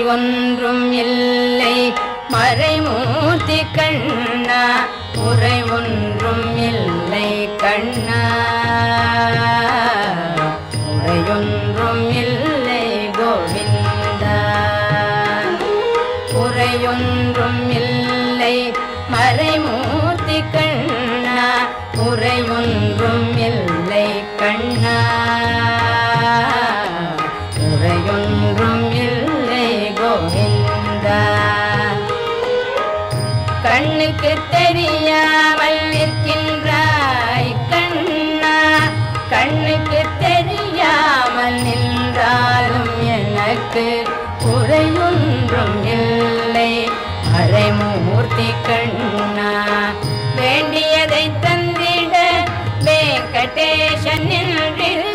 ஒன்றும் இல்லை மறைமூர்த்தி கண்ணா குறை ஒன்றும் இல்லை கண்ணா குறையொன்றும் இல்லை கோவிந்தா குறையொன்றும் இல்லை மறைமூர்த்தி கண்ணா குறை ஒன்றும் இல்லை கண்ணா குறையொன்றும் இல்லை கோவிந்தா கண்ணுக்கு தெரியாமல் நிற்கின்றாய் கண்ணா கண்ணுக்கு தெரியாமல் நின்றாலும் எனக்கு குறையொன்றும் இல்லை மறைமூர்த்தி கண்ணா வேண்டியதை தந்திட வெங்கடேசன் நின்றில்